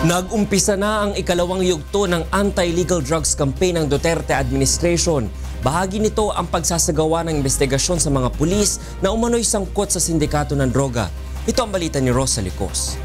Nag-umpisa na ang ikalawang yugto ng anti-illegal drugs campaign ng Duterte administration. Bahagi nito ang pagsasagawa ng investigasyon sa mga pulis na umano'y sangkot sa sindikato ng droga. Ito ang balita ni Rosa Licos.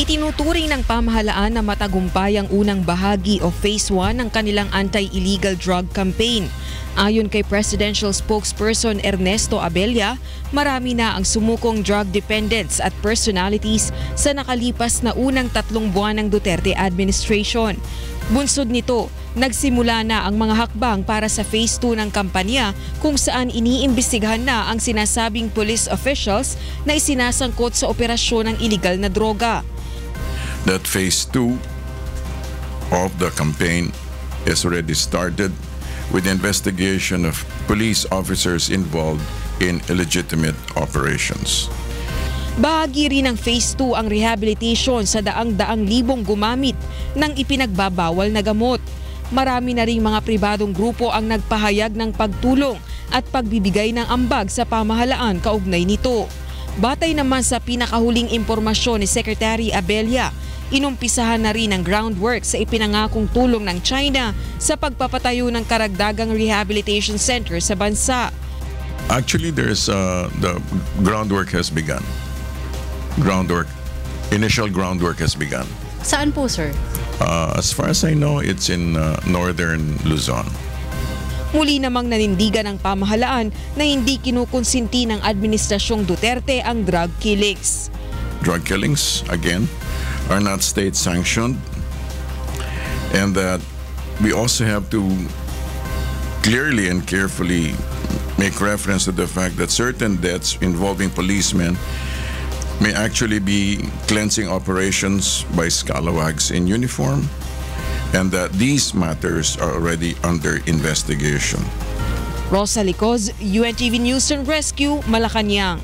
Itinuturing ng pamahalaan na matagumpay ang unang bahagi o Phase 1 ng kanilang anti-illegal drug campaign. Ayon kay Presidential Spokesperson Ernesto Abella, marami na ang sumukong drug dependents at personalities sa nakalipas na unang 3 buwan ng Duterte administration. Bunsod nito, nagsimula na ang mga hakbang para sa Phase 2 ng kampanya kung saan iniimbestigahan na ang sinasabing police officials na isinasangkot sa operasyon ng iligal na droga. That Phase 2 of the campaign is already started with the investigation of police officers involved in illegitimate operations. Bahagi rin ng Phase 2 ang rehabilitation sa daang-daang libong gumamit ng ipinagbabawal na gamot. Marami na ring mga pribadong grupo ang nagpahayag ng pagtulong at pagbibigay ng ambag sa pamahalaan kaugnay nito. Batay naman sa pinakahuling impormasyon ni Secretary Abella, inumpisahan na rin ang groundwork sa ipinangakong tulong ng China sa pagpapatayo ng karagdagang rehabilitation center sa bansa. Actually, the groundwork has begun. Initial groundwork has begun. Saan po, sir? As far as I know, it's in northern Luzon. Muli namang nanindigan ng pamahalaan na hindi kinukonsinti ng Administrasyong Duterte ang drug killings. Drug killings, again, are not state-sanctioned, and that we also have to clearly and carefully make reference to the fact that certain deaths involving policemen may actually be cleansing operations by scalawags in uniform, and that these matters are already under investigation. Rosa Licos, UNTV News and Rescue, Malacanang.